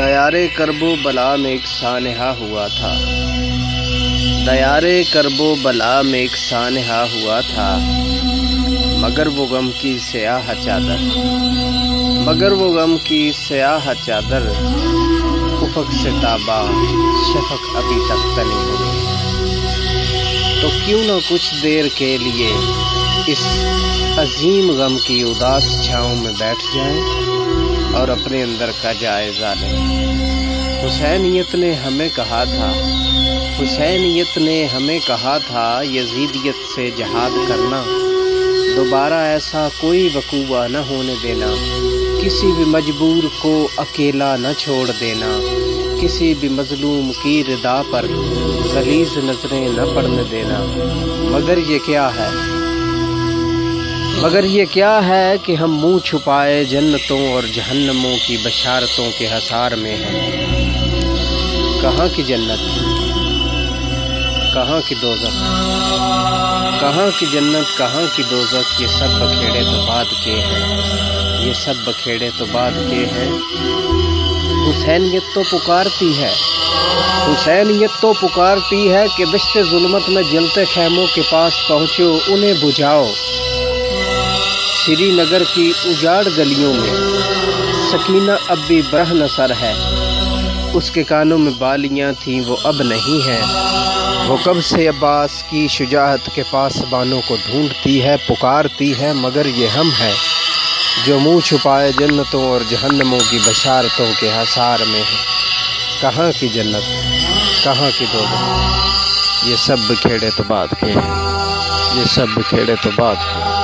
دیارے کرب و بلا میں ایک سانحہ ہوا تھا، دیارے کرب و بلا میں ایک سانحہ ہوا تھا، مگر وہ غم کی سیاہ چادر، مگر وہ غم کی سیاہ چادر، افق سے تابا شفق ابھی تک تنی ہوئی۔ تو کیوں نہ کچھ دیر کے لیے اس عظیم غم کی اداس چھاؤں میں بیٹھ جائیں اور اپنے اندر کا جائزہ لیں۔ حسینیت نے ہمیں کہا تھا، حسینیت نے ہمیں کہا تھا، یزیدیت سے جہاد کرنا، دوبارہ ایسا کوئی وقوع نہ ہونے دینا، کسی بھی مجبور کو اکیلا نہ چھوڑ دینا، کسی بھی مظلوم کی ردا پر غلیظ نظریں نہ پڑنے دینا۔ مگر یہ کیا ہے، مگر یہ کیا ہے کہ ہم منہ چھپائے جنتوں اور جہنموں کی بشارتوں کے حصار میں ہیں۔ کہاں کی جنت، کہاں کی دوزخ، کہاں کی جنت، کہاں کی دوزخ، یہ سب بکھیڑے تو بعد کے ہیں، یہ سب بکھیڑے تو بعد کے ہیں۔ حسینیت تو پکارتی ہے، حسینیت تو پکارتی ہے کہ دشت ظلمت میں جلتے خیموں کے پاس پہنچو، انہیں بجھاؤ۔ سری نگر کی اجاڑ گلیوں میں سکینہ اب بھی برہنہ سر ہے، اس کے کانوں میں بالیاں تھیں وہ اب نہیں ہیں، وہ کب سے عباس کی شجاعت کے پاسبانوں کو ڈھونڈتی ہے، پکارتی ہے، مگر یہ ہم ہیں جو منہ چھپائے جنتوں اور جہنموں کی بشارتوں کے حصار میں ہیں۔ کہاں کی جنت، کہاں کی دوزخ، یہ سب بکھیڑے تو بعد کے ہیں، یہ سب بکھیڑے تو بعد کے ہیں۔